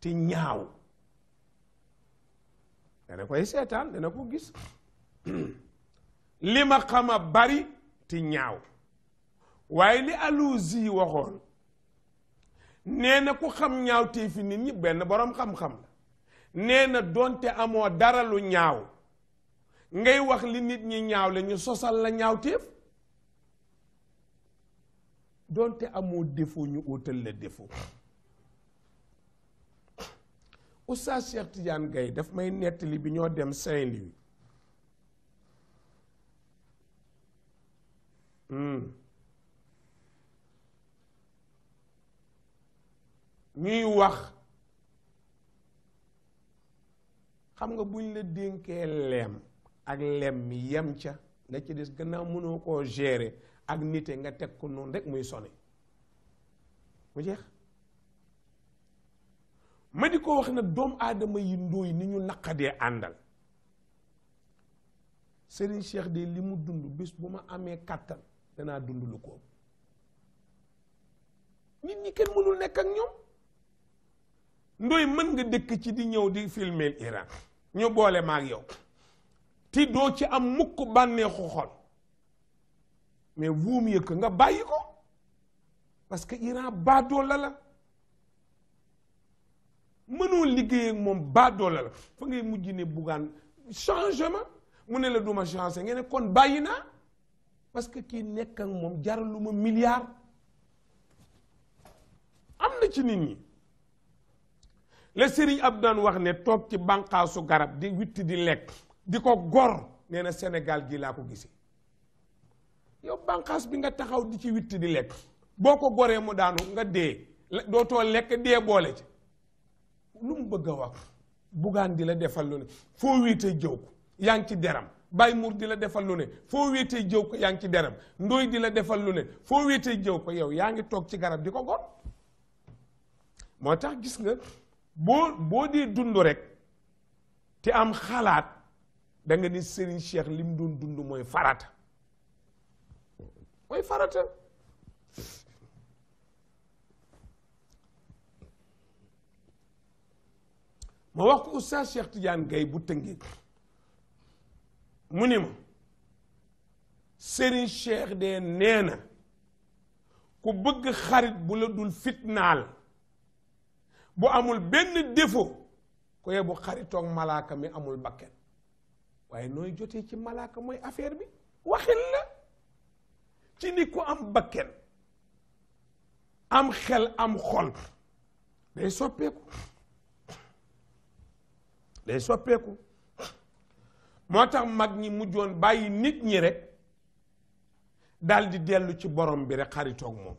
te ñaaw dana koy seetaan dana ko gis li ma xama bari te ñaaw waaye li Alusi waxoon nee na ku xam ñaaw te fi nit ñi benn boroom xam-xam la nee na doonte amoo dara lu ñaaw ngay wax li nit ñi ñaaw la ñu sosal la ñaaw téef doonte amoo défaut ñu utal la défaut Oustaz Cheikh Tidiane Gaye daf may nettali bi ñoo dem Saint-Louis ñuy wax xam nga buñ la dénkee leem ak lem mi yem ca la ci des gannaaw mënoo koo gérer ak nite nga teg ko noonu rek muy sone mu jeex ma di ko wax na doomu aadama yi ndóoy ni ñu naqadee àndal Serigne Cheikh de li mu dund bis bu ma amee kàttan danaa dund lu ko nit ñi kenn mënul nekk ak ñoom ndóoy mën nga dëkk ci di ñëw di filmer Iran ñu boole maag yow ti doo ci am mukk bànneexu xol mais vaut mieux que nga bàyyi ko parce que Iran baadoola la mënoo liggéey ak moom baadoola la fa ngay mujj ne buggaan changement mu ne la duma changer ngeen ne kon bàyyi naa parce que kii nekk ak moom jaralu ma milliard am na ci nit ñi la Serigne Abdou wax ne toog ci bànqaasu garab di witti di lekk di ko gor nee na Sénégal gi laa ko gisee yow bànqaas bi nga taxaw di ci witti di lekk boo ko goree mu daanu nga dee dootoo lekk dee boole ci lu mu bëgg a wax bugaan di la defal lu ne foo wéetee jëw ko yaa ngi ci deram Baye Mour di la defal lu ne foo wéetee jëw ko yaa ngi ci deram Ndoy di la defal lu ne foo wéetee jëw ko yow yaa ngi toog ci garab di ko gor moo tax gis nga boo dee dund rek te am xalaat da nga ni Serigne Cheikh li mu doon dund mooy farata ma wax ko Oustaz Cheikh Tidiane Gaye bu Tëngéej mu ni ma Serigne Cheikh de nee na ku bëgg xarit bu la dul fitnaal bu amul benn défaut ko yee bu xaritoog malaaka mi amul bakken waaye nooy jotee ci malaaka mooy affaire bi waxin la ci ni ku am bakken am xel am xol day soppeeku moo tax mag ñi mujjoon bàyyi nit ñi rek dal di dellu ci borom bi rek xaritoog moom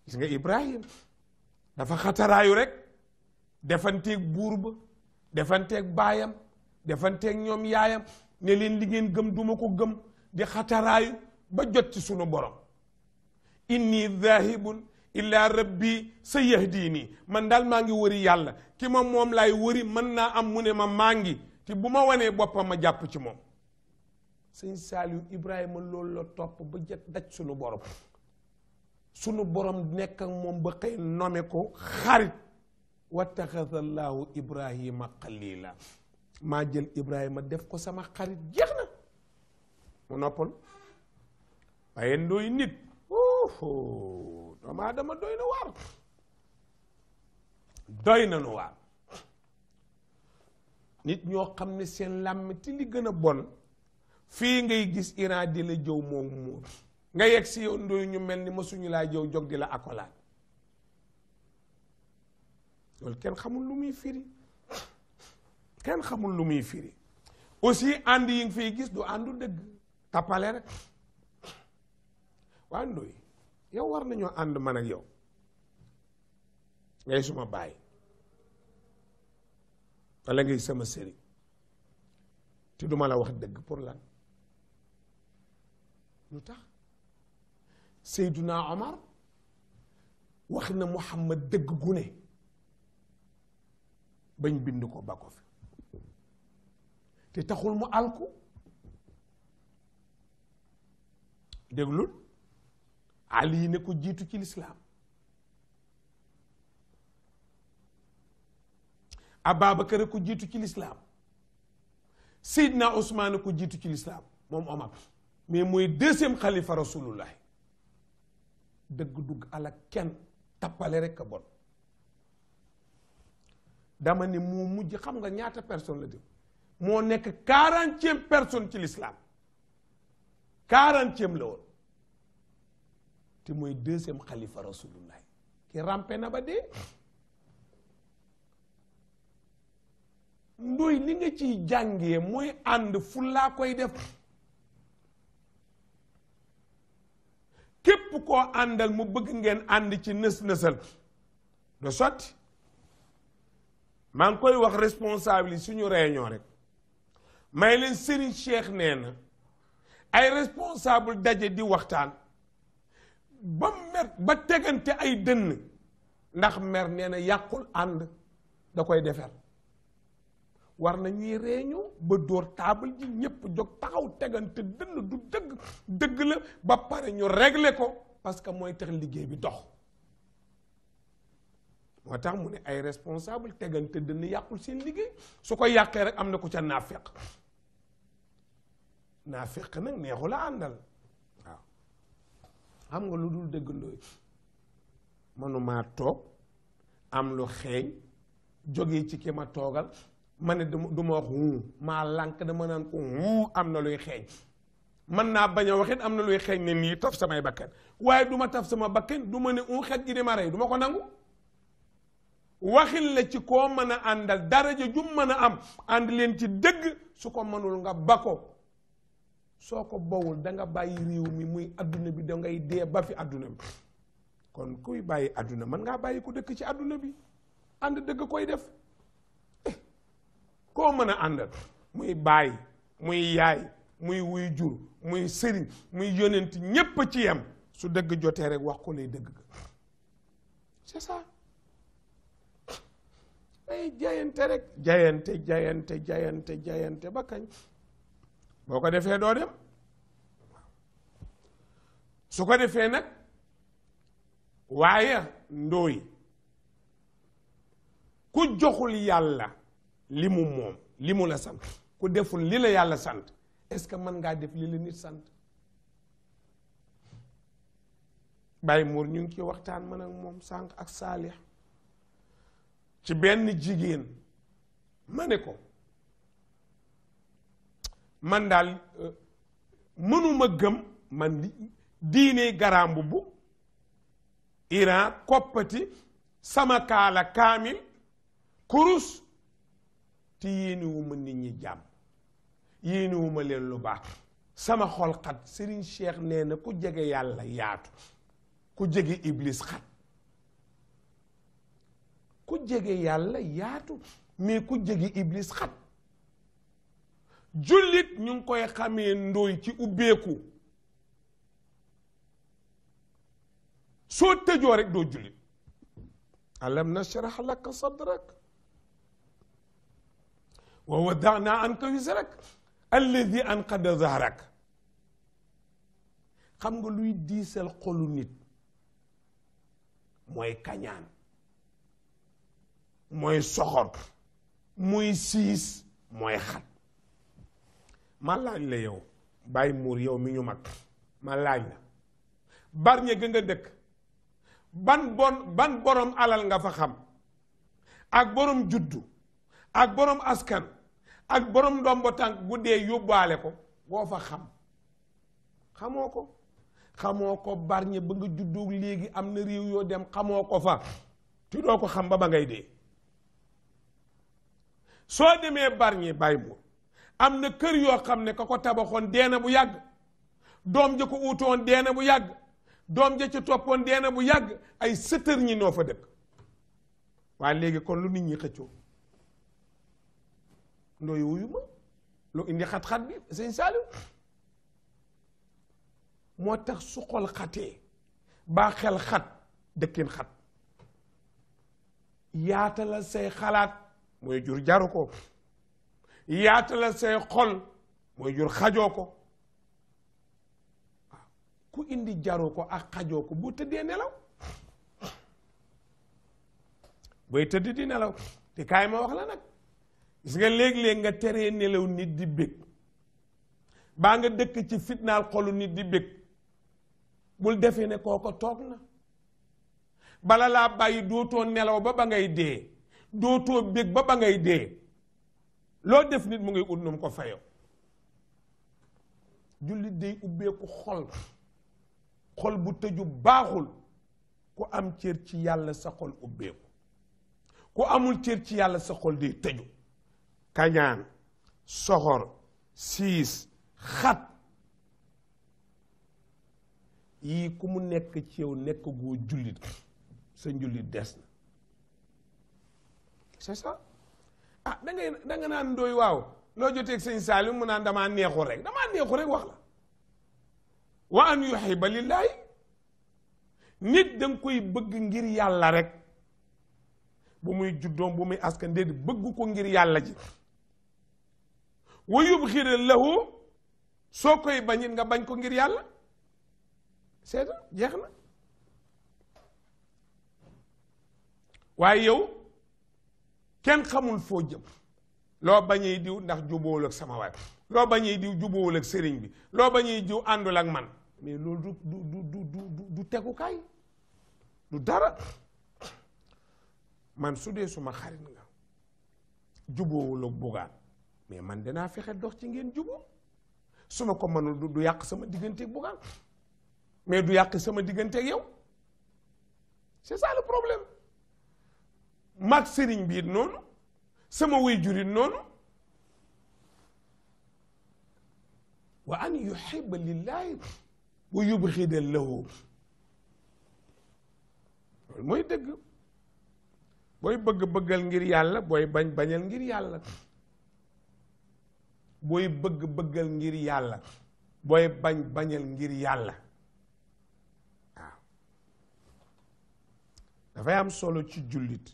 gis nga Ibrahim dafa xataraayu rek defanteeg buur ba defanteeg baayam defanteeg ñoom yaayam ne leen li ngeen gëm duma ko gëm di xataraayu ba jot ci sunu borom inni dhahibun illa rabbi sayahdini man daal maa ngi wëri yàlla ki ma moom laay wëri mën naa am mu ne ma maa ngi te bu ma wanee boppam ma jàpp ci moom sëñ Saliou Ibrahima loolu la topp ba jot daj sunu borom nekk ak moom ba xëy nome ko xarit wattaxada allahu Ibrahima xalila maa jël Ibrahima def ko sama xarit jeex na mu noppal waaye ndooy nit doomu aadama doy na waar doy na nu waar nit ñoo xam ne seen làmm ti li gën a bon fii ngay gis Iran di la jëw moom muur nga yegg si yow ndooy ñu mel ni mësuñu laa jëw jog di la akolaat loolu kenn xamul lu muy firi kenn xamul lu muy firi aussi ànd yi nga fiy gis du àndu dëgg tappale rek waa ndooy yow war nañoo ànd man ak yow ngay suma baay wala ngay sama sëriñ te duma la wax dëgg pour lan lu tax Seyduna Omar wax na Muhammad dëgg gu ne bañ bind ko ba ko fi te taxul mu alku déglul Ali ne ko jiitu ci lislaam Ababacar ko jiitu ci lislaam Seydina Ousmane ko jiitu ci lislaam moom Omar mais mooy deuxième xalifa rasulullahi dëgg dugg ala kenn tappale rek a bon dama ne moo mujj xam nga ñaata personne la dem moo nekk 40e personne ci l'islam 40e la woon te mooy deuxième xalifa rasulullahi ki rampe na ba dee ndoy li nga ciy jàngee mooy ànd fu laa koy def képp koo àndal mu bëgg ngeen ànd ci nës-nësal de sotti maa ngi koy wax responsable yi suñu réunion rek may leen Serigne Cheikh nee na ay responsable daje di waxtaan ba mer ba tegante ay dënn ndax mer nee na yàqul ànd da koy defar war na ñuy réunion ba dóor table ji ñëpp jóg taxaw tegante dënn du dëgg la ba pare ñu régler ko parce que mooy tax liggéey bi dox moo tax mu ne ay responsable tegante dënn yàqul seen liggéey su ko yàqee rek am na ku ca naafeq nag neexu la àndal waaw xam nga lu dul dëgg ndooy mënumaa toog am lu xeeñ jógee ci ki ma toogal ma ne du ma wax maa lànk dama naan ko am na luy xeeñ mën naa bañ a waxit am na luy xeeñ ne nii taf samay bakken waaye du ma taf sama bakken du ma ne xet gi di ma rey du ma ko nangu waxin la ci koo mën a àndal daraja jum mën a am ànd leen ci dëgg su ko mënul nga ba ko soo ko bowul da nga bàyyi réew mi muy adduna bi da ngay dee ba fi adduna bi kon kuy bàyyi adduna mën ngaa bàyyi ku dëkk ci adduna bi ànd dëgg koy def koo mën a àndal muy baay muy yaay muy wuy jur muy sëriñ muy yonent ñépp ci yem su dëgg jotee rek wax ko lay dëgg ga c'est ça ay jayante rek jayante ba kañ boo ko defee doo dem su ko defee nag waaye ndooy ku joxul yàlla li mu moom li mu la sant ku deful li la yàlla sant est-ce que mën ngaa def li la nit sant Baye Mour ñu ngi ci waxtaan man ak moom sànq ak Saalix ci benn jigéen ma ne ko man daal mënuma gëm man diine garambu bu Iran koppati sama kaala kaamil kurus te yéenewuma nit ñi jàmm yéenewuma leen lu baax sama xol xat Serigne Cheikh nee na ku jege yàlla yaatu ku jege iblis xat ku jege yàlla yaatu mais ku jege iblis xat jullit ñu ngi koy xamee ndooy ci ubbeeku soo tëjoo rek doo jullit alam nashrah laka sadrak wa wada'na anka wizrak alladi anqada zahrak xam nga luy diisal xolu nit mooy kañaan mooy soxor mooy siis mooy xat ma laaj la yow Baye Mour yow mi ñu mag ma laaj la Bargny ga nga dëkk ban borom alal nga fa xam ak borom juddu ak borom askan ak borom ndombo tànk bu dee yóbbaale ko boo fa xam xamoo ko Bargny ba nga juddoo léegi am na réew yoo dem xamoo ko fa te doo ko xam ba ngay dee soo demee Bargny Baye Mour am na kër yoo xam ne ka ko tabaxoon deena bu yàgg doom ja ko uutoon deena bu yàgg doom ja ci toppoon deena bu yàgg ay sëtër ñi noo fa dëkk waaye léegi kon lu nit ñi xëccoo ndooy wuyu ma lu indi xat-xat bi sëñ Saliou moo tax su xol xatee baa xel xat dëkkin xat yaatalal say xalaat mooy jur jaru ko yaatalal say xol mooy jur xajoo ko waaw ku indi jaru ko ak xajoo ko bu tëddee nelaw booy tëdd di nelaw te kaay ma wax la nag gis nga léeg-léeg nga teree nelaw nit di bég baa nga dëkk ci fitnaal xolu nit di bég bul defee ne kooko toog na bala laa bàyyi dootoo nelaw ba ngay dee dootoo bég ba ngay dee loo def nit mu ngi ut num ko fayoo jullit day ubbeeku xol bu tëju baaxul ku am cër ci yàlla sa xol ubbeeku ku amul cër ci yàlla sa xol day tëju kañaan soxor siis xat yii ku mu nekk ci yow nekk goo jullit sa njullit des na c'est ça ah da nga naan ndooy waaw loo joteeg sëñ Saliou mu naan damaa neexu rek wax la wa an yuhibba lillaahi nit danga koy bëgg ngir yàlla rek bu muy juddoom bu muy askan déedéet bëgg ko ngir yàlla ji wa yubxira lahu soo koy bañit nga bañ ko ngir yàlla seeta jeex na waaye yow kenn xamul foo jëm loo bañee diw ndax jubóowul ak sama waay loo bañee diw jubóowul ak sëriñ bi loo bañee diw àndul ak man mais loolu du tegukaay du dara man su dee suma xarit nga jubóowul ak Bougane mais man danaa fexe dox ci ngeen jubóo su ma ko mënul du yàq sama diggante ak Bougane mais du yàq sama diggante ak yow c'est ça le problème mag sëriñ bi it noonu sama waajur it noonu wa an yuhibba lillahi wa yubghida lahu loolu mooy dëgg booy bëggal ngir yàlla booy bañal ngir yàlla booy bëggal ngir yàlla booy bañal ngir yàlla waaw dafay am solo ci jullit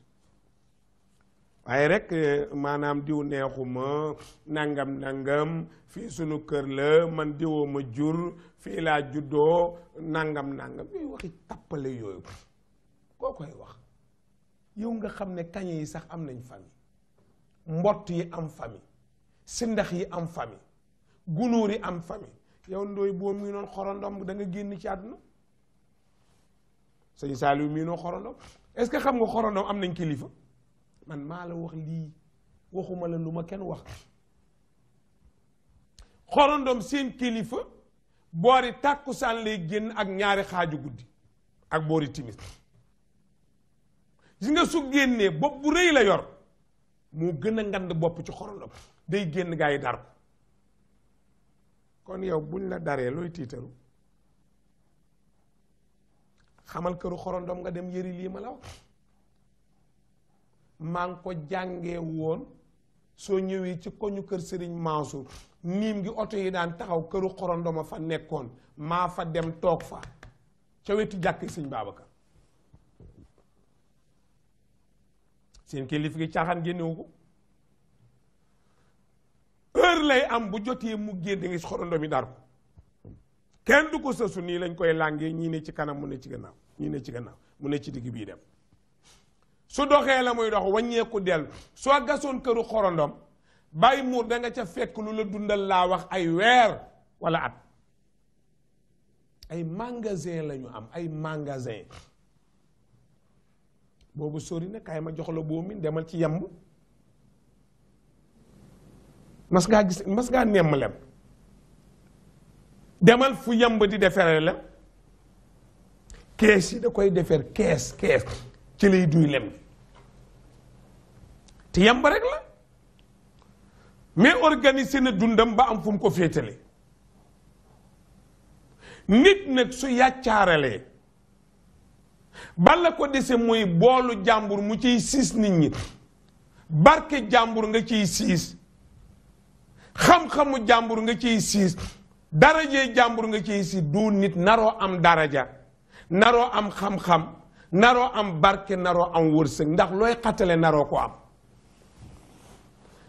waaye rek maanaam diw neexuma nangam fii sunu kër la man diwoo ma jur fii laa juddoo nangam yooyu waxi tappale yooyu koo koy wax yow nga xam ne kañe yi sax am nañ famille mbott yi am famille sindax yi am famille gunóor yi am famille yow ndooy boo mii noon xorondom da nga génn ci àdduna sëñ Saliou mii noon xorondom est-ce que xam nga xorondom am nañ kilifa man maa la wax lii waxuma la lu ma kenn wax xorondom seen kilifa boori tàkkusaan lay génn ak ñaari xaaju guddi ak boori timis gis nga su génnee bopp bu rëy la yor moo gën a ngand bopp ci xorondom day génn gaa yi dar ko kon yow buñ la daree looy tiitaru xamal këru xorondom nga dem yëri lii ma la wax maa ngi ko jàngee woon soo ñëwee ci koñu kër Serigne Mansour niim gi oto yi daan taxaw këru xorondoma fa nekkoon maa fa dem toog fa ca wetu jàkk Sëñ Babacar seen kilifa gi caaxaan génnewu ko heure lay am bu jotee mu génn da nga si xorondom yi dar ko kenn du ko sësu nii lañ koy làngee ñii ne ci kanam mu ne ci gannaaw ñii ne ci gannaaw mu ne ci digg bii dem su doxee la muy dox wàññeeku dellu soo gasoon këru xorondom bàyyi muur da nga ca fekk lu la dundal laa wax ay weer wala at ay magasin lañu am ay magasin boobu sori na kaay ma jox la boo min demal ci yemb mas ngaa nemm lem demal fu yemb di defere lem kees yi da koy defer kees ci lay duy lem te yemb rek la mais organiser na dundam ba am fu mu ko féetale nit nag su yàccaaralee bala ko dese mooy boolu jàmbur mu ciy siis nit ñi barke jàmbur nga ciy siis xam-xamu jàmbur nga ciy siis darajee jàmbur nga ciy siis du nit naroo am daraja naroo am xam-xam naroo am barke naroo am wërsëg ndax looy xatale naroo ko am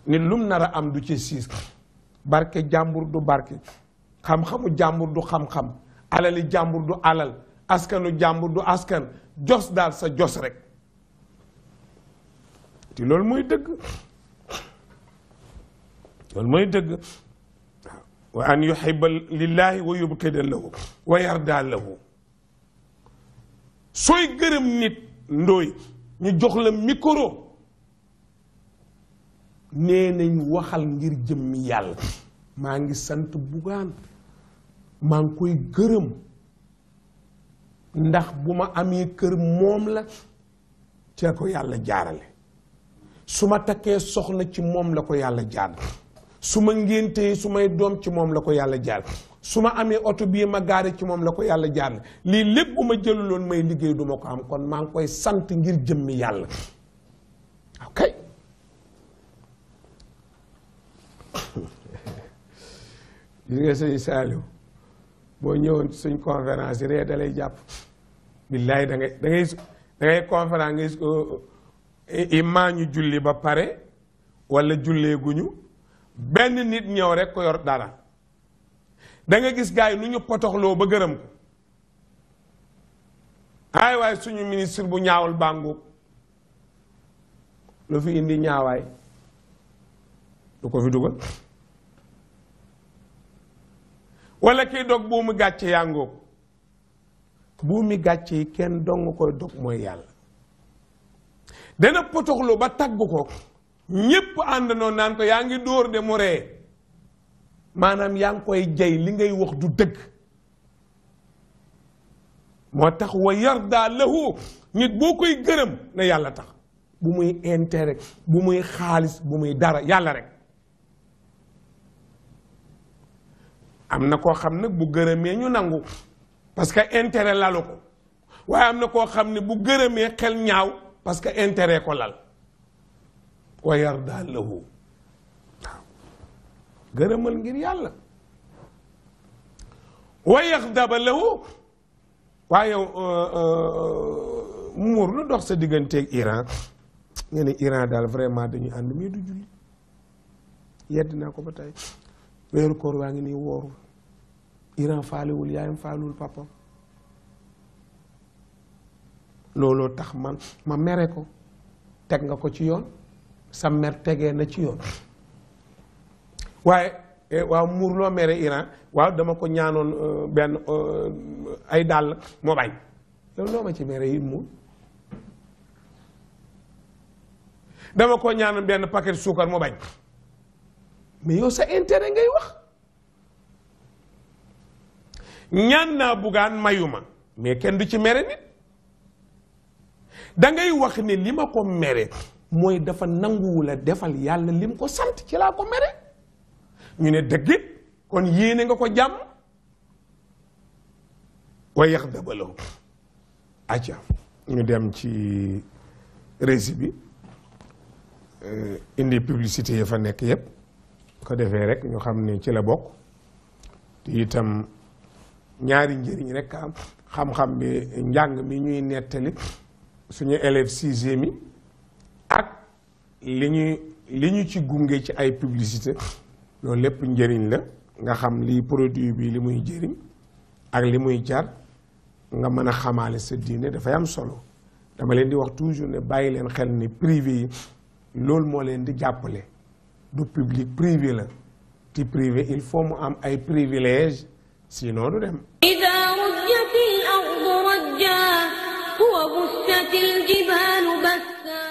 nit lum nar a am du ci siis barke jàmbur du barke xam-xamu jàmbur du xam-xam alali jàmbur du alal askanu jàmbur du askan jos daal sa jos rek te loolu mooy dëgg loolu mooy dëgg wa an yuhibba lillahi wa yubqida lahu wa yarda lahu sooy gërëm nit ndooy ñu jox la micro nee nañ waxal ngir jëmmi yàlla maa ngi sant Bougane maa ngi koy gërëm ndax bu ma amee kër moom la ca ko yàlla jaarale su ma takkee soxna ci moom la ko yàlla jaarale su ma ngéntee su may doom ci moom la ko yàlla jaarale su ma amee oto bii ma gaare ci moom la ko yàlla jaarale lii lépp bu ma jëluloon may liggéey du ma ko am kon maa ngi koy sant ngir jëmmi yàlla ok gis nga sëñ Saliou boo ñëwoon suñ conférence yi ree da lay jàpp billaay da ngay conférence nga gis ko imaa ñu julli ba pare wala jullee guñu benn nit ñëw rek ko yor dara da nga gis gars yi nu ñu potoxloo ba gërëm ko ay waay suñu ministre bu ñaawul bàngu lu fi indi ñaawaay lu ko fi dugal wala kiy dog buumi gàcce yaa ngóog buumi gàcce yi kenn dong koy dog mooy yàlla dana potoxlu ba tagg ko ñépp àndandoo naan ko yaa ngi dóor de mu ree maanaam yaa ngi koy jay li ngay wax du dëgg moo tax wa yarda lahu nit boo koy gërëm na yàlla tax bu muy intérêt bu muy xaalis bu muy dara yàlla rek am na koo xam nag bu gërëmee ñu nangu parce que intérêt lalu ko waaye am na koo xam ne bu gërëmee xel ñaaw parce que intérêt ko lal wa yarda lahu waaw gërëmal ngir yàlla wa yaxdaba lahu waaye muur lu dox sa digganteeg Iran nga ne Iran daal vraiment dañuy ànd mais du julli yedd naa ko ba tey weeru koor waa ngi nii wooru Iran faaliwul yaayam faaliwul papam looloo tax ma mere ko teg nga ko ci yoon sa mer tegee na ci yoon waaye waaw muur loo mere Iran waaw dama ko ñaanoon benn ay dàll moo bañ yow loo ma ci mere yi muur dama ko ñaanoon benn paquet suukar moo bañ mais yow sa intérêt ngay wax ñaan naa Bougane mayuma mais kenn du ci mere nit da ngay wax ne li ma ko mere mooy dafa nanguwula defal yàlla lim ko sant ci laa ko mere ñu ne dëggit kon yéene nga ko jàmm wa yaxdaba lahu acca ñu dem ci rési bi indi publicité yi fa nekk yépp ko defee rek ñu xam ne ci la bokk te itam ñaari njëriñ rek am xam-xam bi njàng mi ñuy nettali suñu élève sixième yi ak li ñu ci gunge ci ay publicité loolu lépp njëriñ la nga xam lii produit bi li muy jëriñ ak li muy jar nga mën a xamaale sa diine dafay am solo dama leen di wax toujours ne bàyyi leen xel ni privé yi loolu moo leen di jàppale du public privé la ti privé il faut mu am ay privilège sinon du dem إذا رجت الأرض رجا وبست الجبال بثا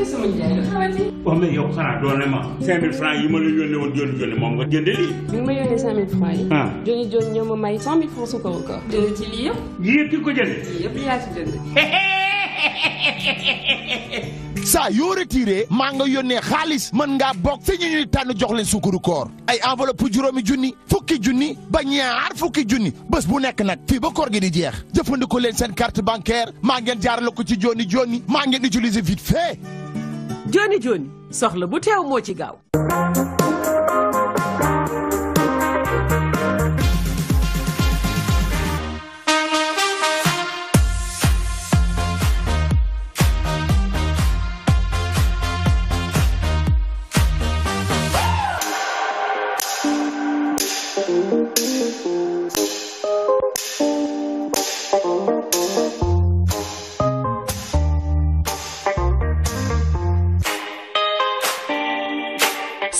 sama nijaay nga xamante ni. wax mais yow xanaa doon na ma 5000 francs yi ma la yónnee woon joni moom nga jënde lii. bi nga ma yónnee 5000 francs yi. ah joni ñoo ma may 100000 francs suukaru koor. jënd ci lii yëpp. yéen ki ko jënde. lii yëpp yaa ci jënd. saa yoo retiré maa nga yónnee xaalis mën ngaa bokk fi ñu ñuy tànn jox leen sukkaru koor ay enveloppe juróomi junni fukki junni ba ñaar fukki junni bés bu nekk nag fii ba koor gi di jeex jëfandikoo leen seen carte bancaire maa ngeen jaarale ko ci joni joni maa ngeen utiliser vite fait. joni joni soxla bu teew moo ci gaaw.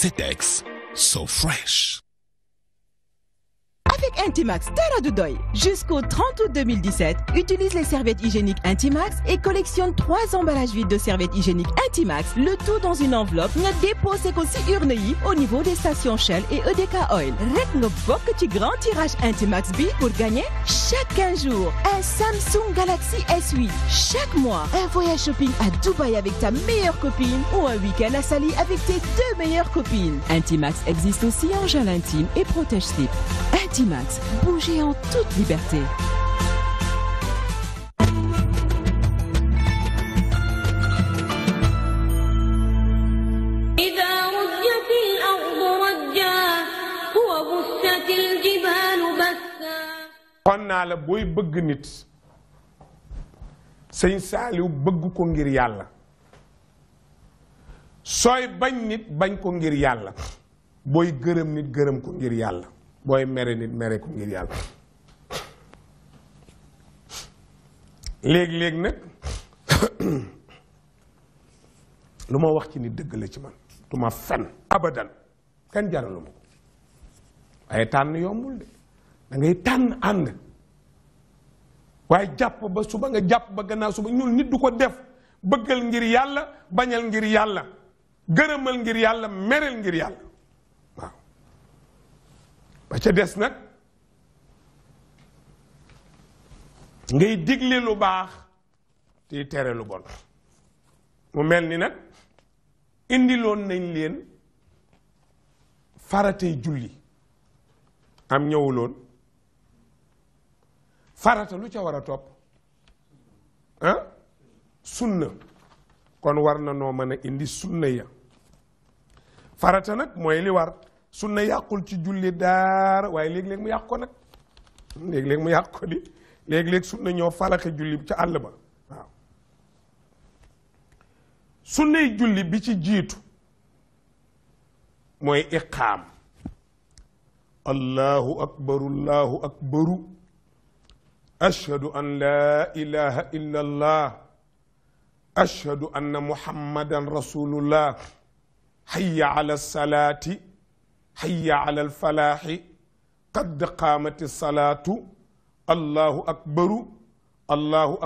Cetex, so fresh. Avec Intimax, dara du doy. Jusqu'au 30 août 2017, utilise les serviettes hygiéniques Intimax et collectionne 3 emballages vides de serviettes hygiéniques Intimax, le tout dans une enveloppe. Nga déposé ko ci urne yi au niveau des stations Shell et EDK Oil. Rek nga bokk ci grand tirage Intimax bi pour gagner chaque 15 jours un Samsung Galaxy S8. Chaque mois, un voyage shopping à Dubaï avec ta meilleure copine ou un week-end à Sali avec tes 2 meilleures copines. Intimax existe aussi en gel intime et protège-slip. Intimax, bougez en toute liberté. إذا رجت الأرض رجا وبست الجبال بسا. xon naa la booy bëgg nit sëñ Saaliw bëgg ko ngir yàlla sooy bañ nit bañ ko ngir yàlla booy gërëm nit gërëm ko ngir yàlla booy mere nit mere ko ngir yàlla léegi-léegi nag lu ma wax ci nit dëgg la ci man du ma fen abadan kenn jaralu ma ko waaye tànn yombul de da ngay tànn ànd waaye jàpp ba suba nga jàpp ba gannaaw suba ñun nit du ko def bëggal ngir yàlla bañal ngir yàlla gërëmal ngir yàlla merel ngir yàlla waaw ba ca des nag ngay digle lu baax te tere lu bon mu mel ni nag indiloon nañ leen faratay julli am ñëwuloon farata lu ca war a topp ah sunna kon war na noo mën a indi sunna ya farata nag mooy li war sunna yàqul ci julli daara waaye léeg-léeg mu yàq ko nag léeg-léeg mu yàq ko di léeg-léeg sunna ñoo falaxe julli ca àll ba waaw sunnay julli bi ci jiitu mooy iqaam allahu akbaru ashhadu an la ilaha illa allah ashhadu anna muhammadan rasulullah hayya ala salaati hayya ala alfalaaxi qad qaamati salaatu allahu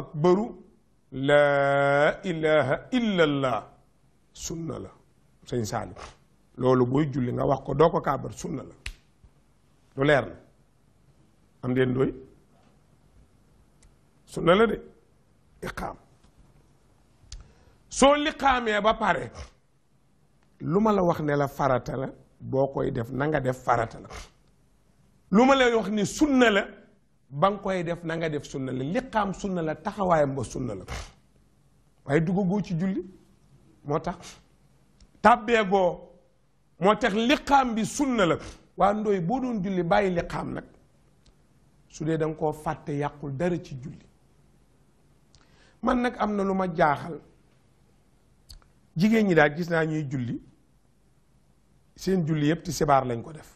akbaru laa ilaha illa allah sunna la sëñ Saali loolu booy julli nga wax ko doo ko kaabar sunna la lu leer na am deen doy sunna la de iqaam soo liqaamee ba pare lu ma la wax ne la farata la boo koy def na nga def farata la lu ma lay wax ni sunna la ba nga koy def na nga def sunna la liqaam sunna la taxawaayam ba sunna la waaye duggagoo ci julli moo tax tàbbeegoo moo tax liqaam bi sunna la waa ndooy boo doon julli bàyyi liqaam nag su dee da nga koo fàtte yàqul dara ci julli man nag am na lu ma jaaxal jigéen ñi daal gis naa ñuy julli seen julli yëpp ci sibaar lañ ko def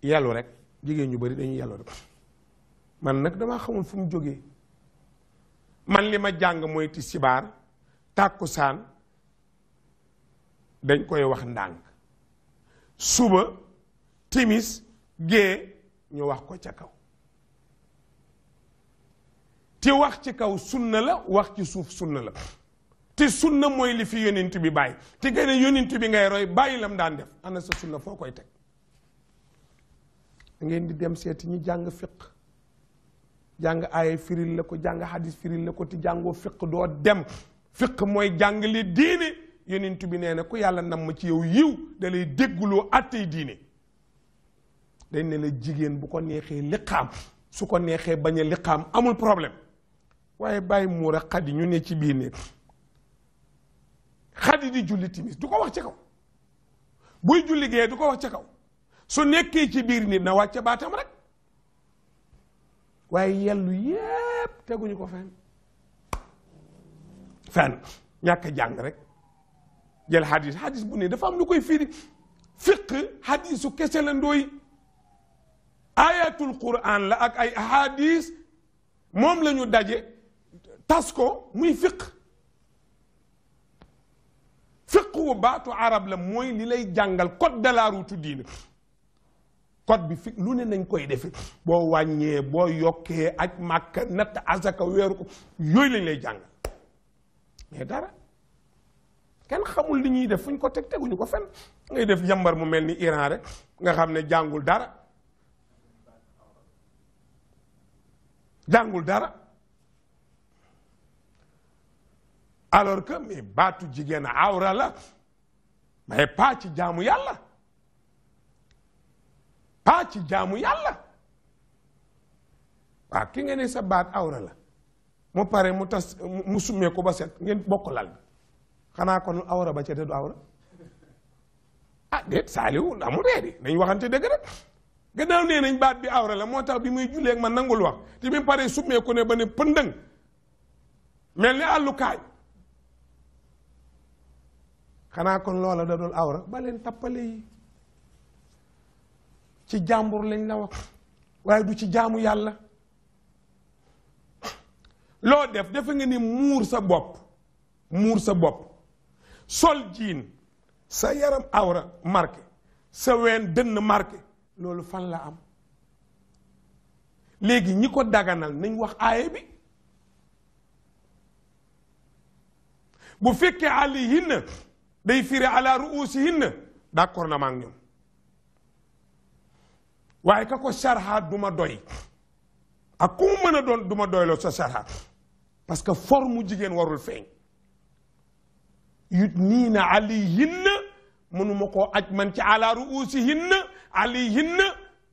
yellu rek jigéen ñu bari dañuy yellu rek man nag damaa xamul fu mu jógee man li ma jàng mooy ti sibaar tàkkusaan dañ koy wax ndànk suba timis gée ñu wax ko ca kaw ti wax ci kaw sunna la wax ci suuf sunna la te sunna mooy li fi yonent bi bàyyi te gën a yonent bi ngay roy bàyyi lam daan def ana sa sunna foo koy teg da ngeen di dem seeti ñi jàng fiq jàng aaya firil la ko jàng hadis firil la ko te jàngoo fiq doo dem fiq mooy jàng li diine yonent bi nee na ku yàlla nam ma ci yow yiw da lay dégguloo attey diine dañ ne la jigéen bu ko neexee liqaam su ko neexee bañ a liqaam amul problème waaye bàyyi muur a xadi ñu ne ci biir ne xadi di julli timis du ko wax ca kaw buy julli gee du ko wax ca kaw su nekkee ci biir nit na wàcce baatam rek waaye yellu yépp teguñu ko fenn ñàkk jàng rek jël hadis bu ne dafa am lu koy firi fiq hadisu kese la ndooy ayatul quran la ak ay hadis moom la ñu daje tas ko muy fiq wu baatu arab la mooy li lay jàngal code de la route diine code bi fi lu ne nañ koy defe boo wàññee boo yokkee ak màkka natt asaka weeru ko yooyu lañ lay jàngal mais dara kenn xamul li ñuy def fu ñu ko teg teguñu ko fenn ngay def yambar mu mel ni Iran rek nga xam ne jàngul dara alors que mais baatu jigéen awra la mais pas ci jaamu yàlla waaw ki nga ne sa baat awra la mu pare mu tas mu summee ko ba set ngeen bokk lal bi xanaa kon awra ba ca te du awra déet saaliwu amul reedi nañ waxante dëgg rek gannaaw nee nañ baat bi awra la moo tax bi muy julleeg ma nangul wax te bi mu pare summee ko ne ba ne pëndëng mel ni àllukaay xanaa kon loola da doon awra ba leen tappale yi ci jàmbur lañ la wax waaye du ci jaamu yàlla loo def defe nga ni muur sa bopp sol jiin sa yaram awra marqué sa ween dënn marqué loolu fan la am léegi ñi ko daganal nañ wax aaye bi bu fekkee alayhinna day firi ala ruusihinna d'accord na ma ak ñoom waaye ka ko sarxaat du ma doy ak ku mu mën a doon du ma doyloo sa sarxaat parce que forme jigéen warul feeñ yudniina alayhinna mënuma koo aj man ci ala ruusihinna alayhinna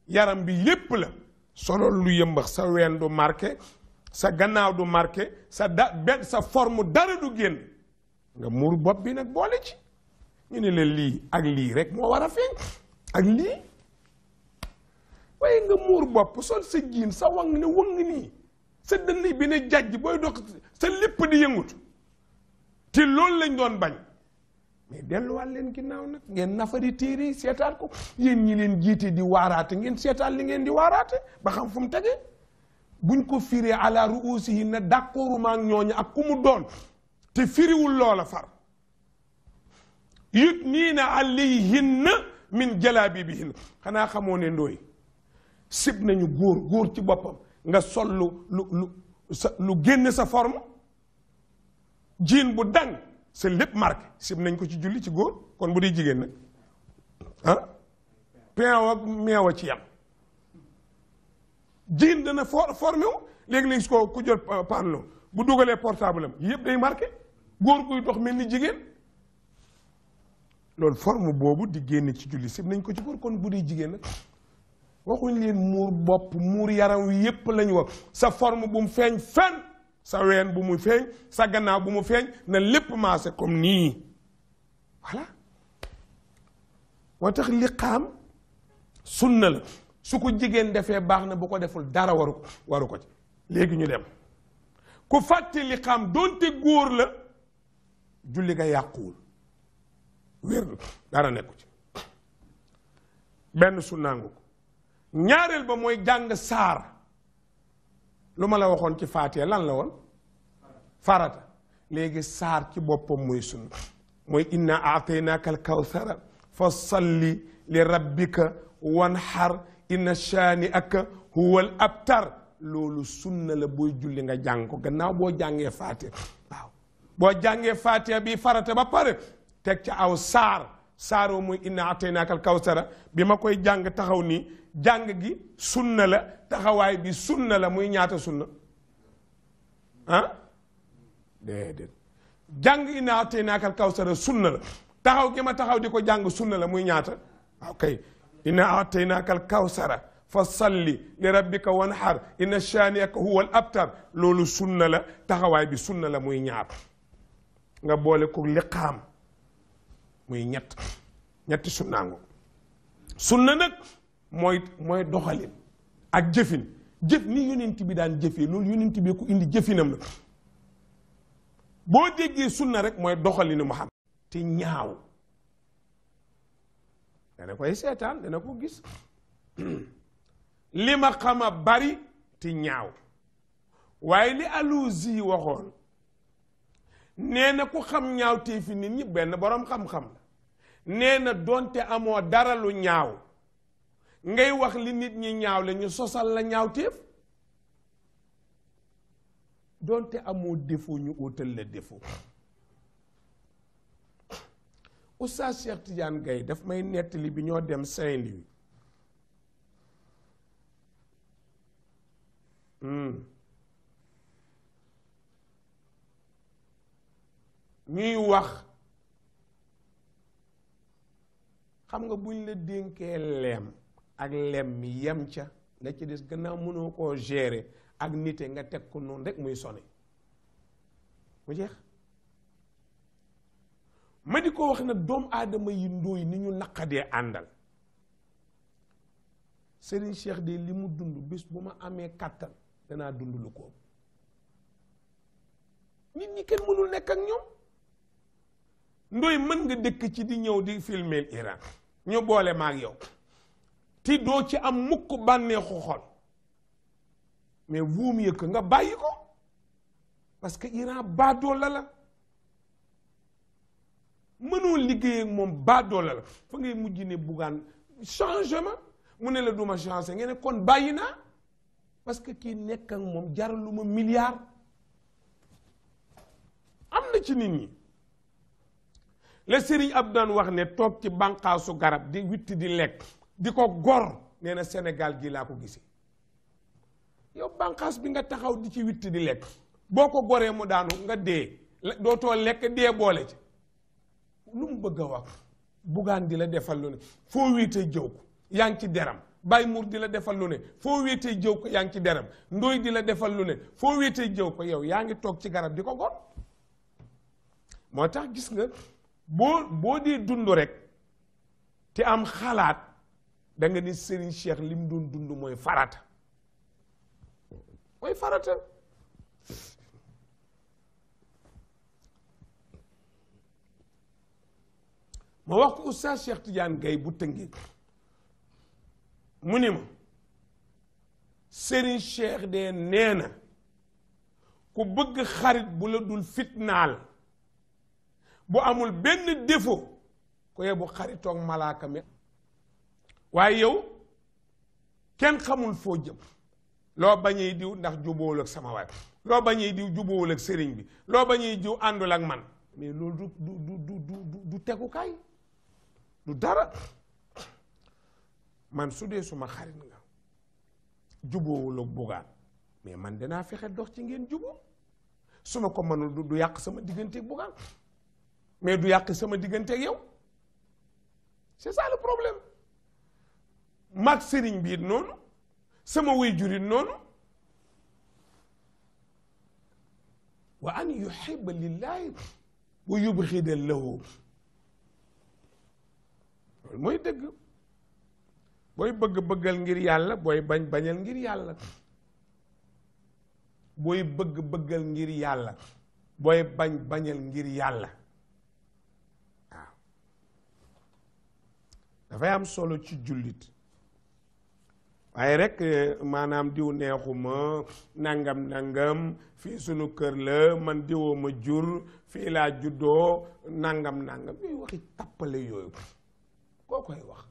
yaram bi yépp la solo lu yëmbax sa ween du marqué sa gannaaw du marqué sa forme dara du génn nga muur bopp bi nag boole ci ñu ne la lii ak lii rek moo war a feeñ ak lii waaye nga muur bopp sol sa jiin sa wang ne wang nii sa dënn bi ne jajj booy dox sa lépp di yëngutu te loolu lañ doon bañ mais delluwaat leen ginnaaw nag ngeen nafari téere yi seetaat ko yéen ñi leen jiite di waaraate ngeen seetaat li ngeen di waaraate ba xam fu mu tegee buñ ko firee ala ruusihinna d'accorduma ak ñooñu ak ku mu doon te firiwul loola far yudniina alayhinna min jalaabibihinna xanaa xamoo ne ndooy sib nañu góor ci boppam nga sol lu génne sa forme jiin bu dang sa lépp marqué sib nañ ko ci julli ci góor kon bu dee jigéen nag peew ak meew a ci yam jiin dana formé wu léegi-léegi ko ku jot panlo bu dugalee portable am yëpp day marqué góor guy dox mel ni jigéen loolu forme boobu di génne ci julli sib nañ ko ci góor kon bu dee jigéen nag waxuñ leen muur bopp muur yaram wi yépp lañu wax sa forme bu mu feeñ fenn sa ween bu mu feeñ sa gannaaw bu mu feeñ na lépp maase comme nii voilà moo tax liqaam sunna la su ko jigéen defee baax na bu ko deful dara waru ko ci léegi ñu dem ku fàtte liqaam doonte góor la julli nga yàquwul wér dara nekku ci benn sunnaangu ko ñaareel ba mooy jàng saar lu ma la waxoon ci faatiha lan la woon farata léegi saar ci boppam mooy sunna mooy inna aataynaaka al kawsara fa salli li rabbika wanhar inna shaani'aka huwal abtar loolu sunna la booy julli nga jàng ko gannaaw boo jàngee faatiha waaw boo jàngee faatiha bi farata ba pare teg ca aw saaroo muy inna aataynaaka al kawsara bi ma koy jàng taxaw nii jàng gi sunna la taxawaay bi sunna la muy ñaata sunna déedéet jàng inna ataynaaka al kawsara sunna la taxaw gi ma taxaw di ko jàng sunna la muy ñaata kay inna ataynaaka al kawsara fa salli li rabbika wanhar inna shaani'aka huwa al abtar loolu sunna la taxawaay bi sunna la muy ñaar nga boole ko liqaam muy ñetti sunnaango sunna nag mooy doxalin ak jëfin jëf ni yonent bi daan jëfee loolu yonent bi ko indi jëfinam la boo déggee sunna rek mooy doxalinu Muhammad te ñaaw dana koy seetaan dana ko gis li ma xama bari te ñaaw waaye li Alusi waxoon nee na ku xam ñaawtee fi nit ñi benn boroom xam-xam la nee na doonte amoo dara lu ñaaw ngay wax li nit ñi ñaaw la ñu sosal la ñaawteef doonte amoo défaut ñu óotal la défaut. Oustaz Cheikh Tidiane Gaye daf may nettali bi ñoo dem Saint-Louis ñuy wax xam nga buñ la dénkee lem ak lem mi yem ca la ci des gannaaw mënoo koo gérer ak nite nga teg ko noonu rek muy sone mu jeex. ma di ko wax na doomu aadama yi ndóoy ni ñu naqadee àndal Serigne Cheikh de li mu dund bis bu ma amee kàttan danaa dund lu ko nit ñi kenn mënul nekk ak ñoom ndóoy mën nga dëkk ci di ñëw di filmer Iran ñu boole maag yow ti doo ci am mukk bànneexu xol mais vaut mieux que nga bàyyi ko parce que Iran baadoo la mënoo liggéey ak moom baadoola la fa ngay mujj ne buggaan changement mu ne la duma changé ngeen ne kon bàyyi naa parce que kii nekk ak moom jaralu ma milliard am na ci nit ñi la Serigne Abdou wax ne toog ci bànqaasu garab di witti di lekk di ko gor nee na Sénégal gi laa ko gisee yow bànqaas bi nga taxaw di ci witti di lekk boo ko goree mu daanu nga dee dootoo lekk dee boole ci lu mu bëgg a wax bugaan di la defal lu ne foo wéetee jëw ko yaa ngi ci deram Baye Mour di la defal lu ne foo wéetee jëw ko yaa ngi ci deram Ndoy di la defal lu ne foo wéetee jëw ko yow yaa ngi toog ci garab di ko gor moo tax gis nga boo dee dund rek te am xalaat da nga ni Serigne Cheikh li mu doon dund mooy farata ma wax ko Oustaz Cheikh Tidiane Gaye bu Tëngéej mu ni ma Serigne Cheikh de nee na ku bëgg xarit bu la dul fitnaal bu amul benn défaut ko yebu xaritoog malaaka mi waaye yow kenn xamul foo jëm loo bañee diw ndax jubóowul ak sama waay loo bañee diw jubóowul ak sëriñ bi loo bañee diw àndul ak man mais loolu du tegukaay du dara man su dee suma xarit nga jubóowul ak bugaan mais man danaa fexe dox ci ngeen jubóo su ma ko mënul du yàq sama digganteeg bugaan mais du yàq sama digganteeg yow c'est ça le problème mag sëriñ bi it noonu sama waajur it noonu wa an yuhibba lillahi wa yubghida lahu loolu mooy dëgg booy bëgg-bëggal ngir yàlla booy bañ-bañal ngir yàlla booy bëgg-bëggal ngir yàlla booy bañ-bañal ngir yàlla waaw dafay am solo ci jullit waaye rek maanaam diw neexuma nangam fii sunu kër la man diwoo ma jur fii laa juddoo nangam yooyu waxi tappale yooyu koo koy wax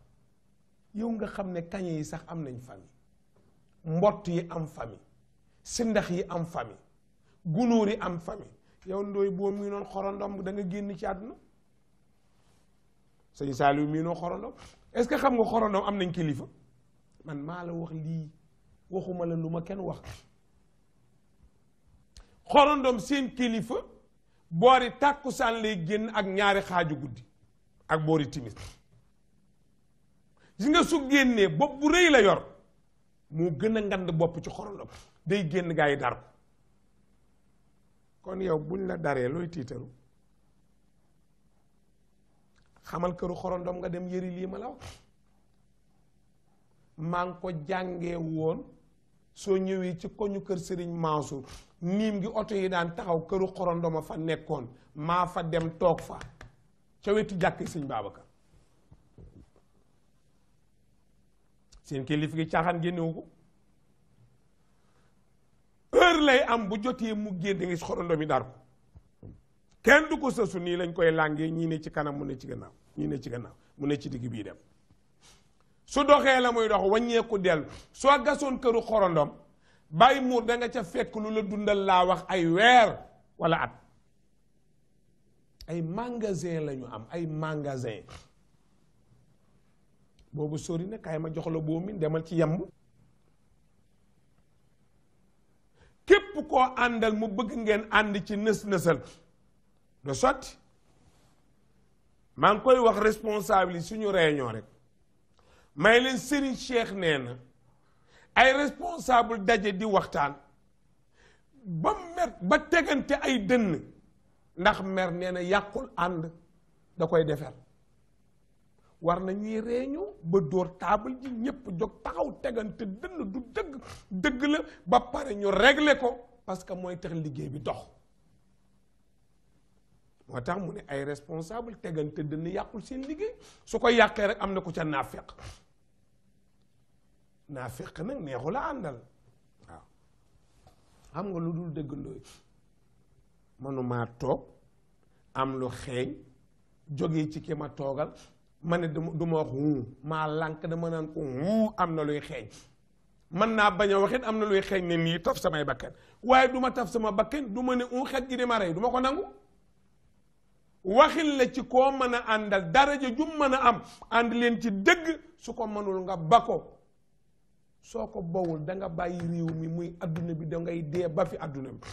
yow nga xam ne kañe yi sax am nañ famille mbott yi am famille sindax yi am famille gunóor yi am famille yow ndooy boo mii noon xorondom da nga génn ci àdduna sëñ Saliou mii noon xorondom est-ce que xam nga xorondom am nañ kilifa man maa la wax lii waxuma la lu ma kenn wax xorondom seen kilifa boori tàkkusaan lay génn ak ñaari xaaju guddi ak boori timis gis nga su génnee bopp bu rëy la yor moo gën a ngand bopp ci xorondom day génn gaa yi dar ko kon yow buñ la daree looy tiitaru xamal këru xorondom nga dem yëri lii ma la wax maa ngi ko jàngee woon soo ñëwee ci koñu kër Serigne Mansour niim ngi oto yi daan taxaw këru xorondoma fa nekkoon maa fa dem toog fa ca wetu jàkk Sëñ Babacar seen kilifa gi caaxaan génnewu ko heure lay am bu jotee mu génn da ngay xorondom yi dar ko kenn du ko sësu nii lañ koy làngee ñii ne ci kanam mu ne ci gannaaw ñii ne ci gannaaw mu ne ci digg bii dem su doxee la muy dox wàññeeku dellu soo gasoon këru xorondom bàyyi muur da nga ca fekk lu la dundal laa wax ay weer wala at ay magasin la ñu am ay magasin boobu sori na kaay ma jox la boo min demal ci yamb képp koo àndal mu bëgg ngeen ànd ci nës-nësal de sotti maa ngi koy wax responsable yi suñu réunion rek may leen Serigne Cheikh nee na ay responsable daje di waxtaan ba mer ba tegante ay dënn ndax mer nee na yàqul ànd da koy defar war na ñuy réunion ba dóor table ji ñépp jóg taxaw tegante dënn du dëgg dëgg la ba pare ñu régler ko parce que mooy tax liggéey bi dox moo tax mu ne ay responsable tegante dënn yàqul seen liggéey su ko yàqee rek am na ku ca naafeq naafeq nag neexu la àndal waaw xam nga lu dul dëgg ndooy mënumaa toog am lu xeeñ jógee ci ki ma toogal ma ne du ma wax maa lànk dama naan ko am na luy xeeñ mën naa bañ a waxit am na luy xeeñ ne nii taf samay bakken waaye du ma taf sama bakken du ma ne xet gi di ma rey du ma ko nangu waxin la ci koo mën a àndal daraja jum mën a am ànd leen ci dëgg su ko mënul nga ba ko soo ko bawul da nga bàyyi réew mi muy adduna bi da ngay dee ba fi adduna bi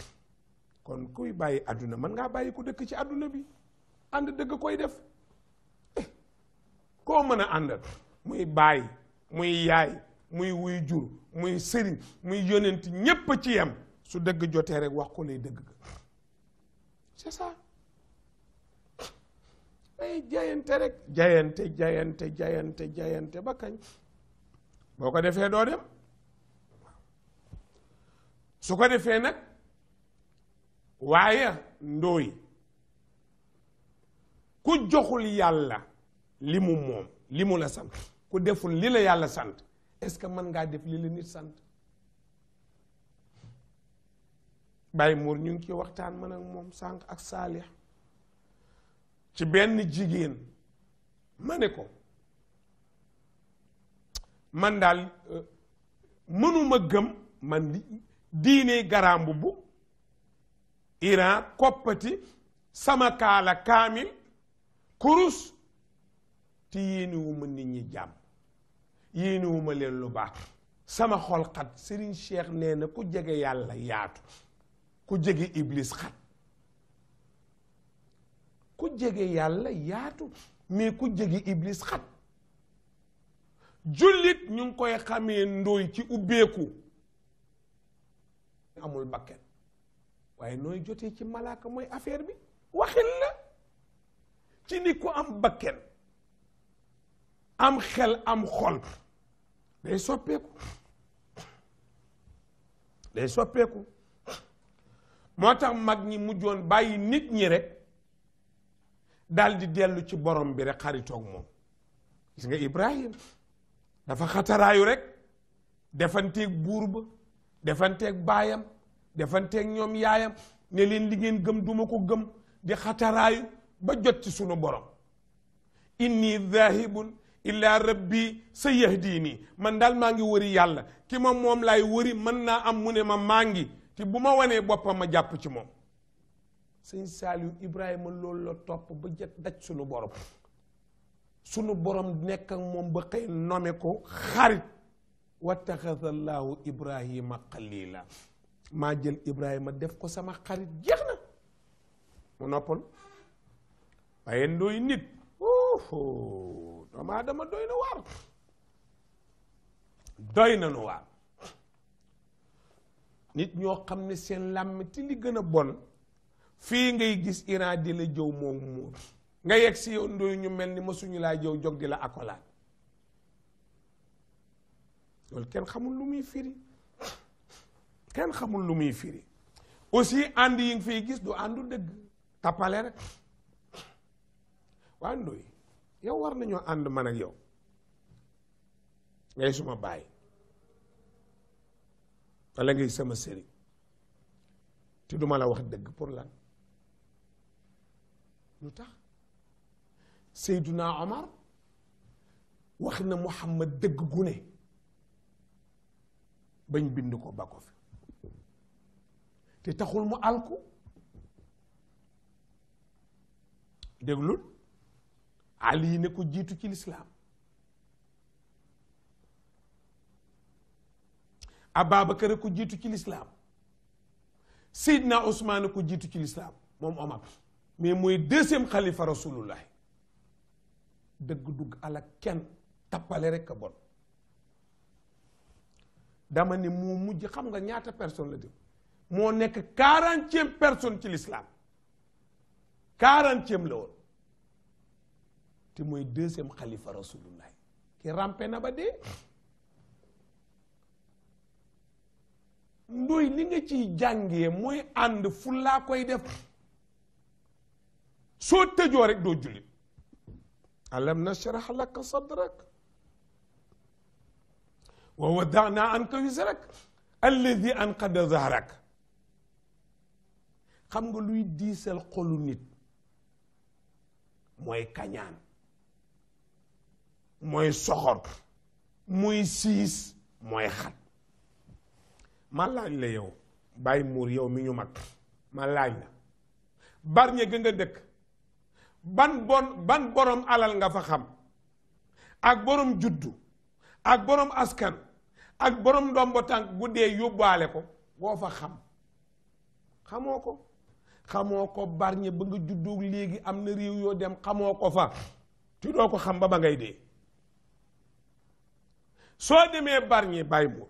kon kuy bàyyi adduna mën ngaa bàyyi ku dëkk ci adduna bi ànd dëgg koy def koo mën a àndal muy baay muy yaay muy wuy jur muy sëriñ muy yonent ñépp ci yam su dëgg jotee rek wax ko lay dëgg c'est ça ay jayante rek jayante ba kañ boo ko defee doo dem su ko defee nag waaye ndooy ku joxul yàlla li mu moom li mu la sant ku deful li la yàlla sant est-ce que mën ngaa def li la nit sant Baye Mour ñu ngi ci waxtaan man ak moom sànq ak Saalix ci benn jigéen ma ne ko man daal mënuma gëm man diine garambu bu Iran koppati sama kaala kaamil kurus te yéenewuma nit ñi jàmm yéenewuma leen lu baax sama xol xat Serigne Cheikh nee na ku jege yàlla yaatu ku jege iblis xat ku jege yàlla yaatu mais ku jege iblis xat jullit ñu ngi koy xamee ndooy ci ubbeeku amul bakken waaye nooy jotee ci malaaka mooy affaire bi waxin la ci ni ku am bakken am xel am xol day soppeeku moo tax mag ñi mujjoon bàyyi nit ñi rek dal di dellu ci borom bi rek xaritoog moom gis nga Ibrahim dafa xataraayu rek defanteeg buur ba defanteeg baayam defanteeg ñoom yaayam ne leen li ngeen gëm duma ko gëm di xataraayu ba jot ci sunu borom inni dhahibun illa rabbi sayahdini man daal maa ngi wëri yàlla ki ma moom laay wëri mën naa am mu ne ma maa ngi te bu ma wanee boppam ma jàpp ci moom sëñ Saaliw Ibrahima loolu la topp ba jot daj sunu borom nekk ak moom ba xëy nome ko xarit wattaxada allahu Ibrahima xalila maa jël Ibrahima def ko sama xarit jeex na mu noppal waaye ndooy nit doomu aadama doy na waar doy na nu waar nit ñoo xam ne seen làmm ti li gën a bon fii ngay gis Iran di la jëw moom muur nga yegg si yow ndooy ñu mel ni masuñu laa jëw jog di la akolaat loolu kenn xamul lu muy firi kenn xamul lu muy firi aussi ànd yi nga fiy gis du àndu dëgg tappale rek waa ndooy yow war nañoo ànd man ak yow ngay suma baay wala ngay sama sëriñ te duma la wax dëgg pour lan lu tax Seyduna Omar wax na Muhammad dëgg gu ne bañ bind ko ba ko fi te taxul mu alku déglul Ali ne ko jiitu ci lislaam Ababakar ko jiitu ci lislaam Seydina Ousmane ko jiitu ci lislaam moom Omar mais mooy deuxième xalifa rasulullah dëgg dugg ala kenn tappale rek a bon dama ne moo mujj xam nga ñaata personne la di moo nekk 40e personne ci l'islam 40e la woon te mooy deuxième xalifa rasulullah ki rampe na ba dee ndoy li nga ciy jàngee mooy ànd fu laa koy def soo tëjoo rek doo jullit alam nashrah laka sadrak wa wada'na anka wizrak alladhi anqada zahrak xam nga luy diisal xolu nit mooy kañaan mooy soxor mooy siis mooy xat ma laaj la yow bàyyi muur yow mi ñu mag ma laaj la Bargny ga nga dëkk ban borom alal nga fa xam ak borom juddu ak borom askan ak borom ndombo tànk bu dee yóbbaale ko boo fa xamoo ko Bargny ba nga juddoo léegi am na réew yoo dem xamoo ko fa te doo ko xam ba ngay dee soo demee Bargny bàyyi muur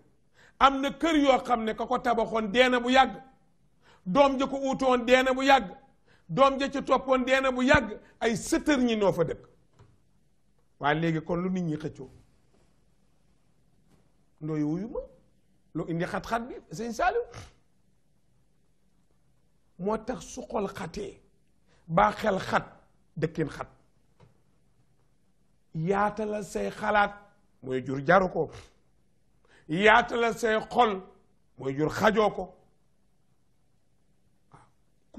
am na kër yoo xam ne ka ko tabaxoon deena bu yàgg doom ja ko uutoon deena bu yàgg doom ja ci toppoon deena bu yàgg ay sëtër ñi noo fa dëkk waaye léegi kon lu nit ñi xëccoo ndooy wuyu ma lu indi xat-xat bi sëñ Saliou moo tax su xol xatee baa xel xat dëkkin xat yaatalal say xalaat mooy jur jaru ko yaatalal say xol mooy jur xajoo ko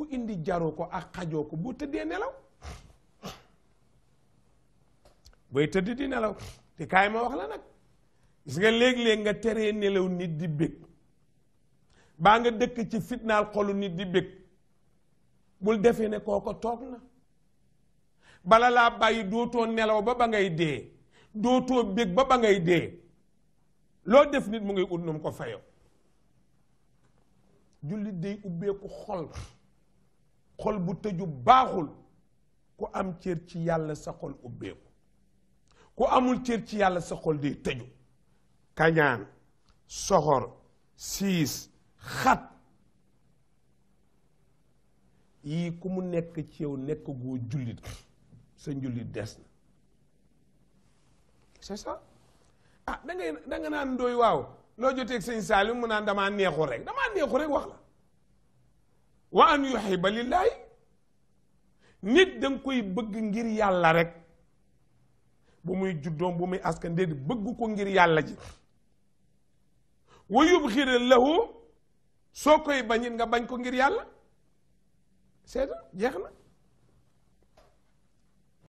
ku indi jaroo ko ak xajoo ko bu tëddee nelaw booy tëdd di nelaw te kaay ma wax la nag gis nga léeg-léeg nga teree nelaw nit di bég baa nga dëkk ci fitnaal xolu nit di bég bul defee ne kooko toog na bala laa bàyyi dootoo nelaw ba ngay dee dootoo bég ba ngay dee loo def nit mu ngay ut num ko fayoo jullit day ubbeeku xol bu tëju baaxul ku am cër ci yàlla sa xol ubbeeku ku amul cër ci yàlla sa xol day tëju kañaan soxor siis xat yii ku mu nekk ci yow nekk goo jullit sa njullit des na c'est ça ah da nga naan ndooy waaw loo joteeg sëñ Saliou mu naan damaa neexu rek wax la wa an yuhibba lillahi nit danga koy bëgg ngir yàlla rek bu muy juddoom bu muy askan déedéet bëgg ko ngir yàlla ji wa yubxira lahu soo koy bañit nga bañ ko ngir yàlla seeta jeex na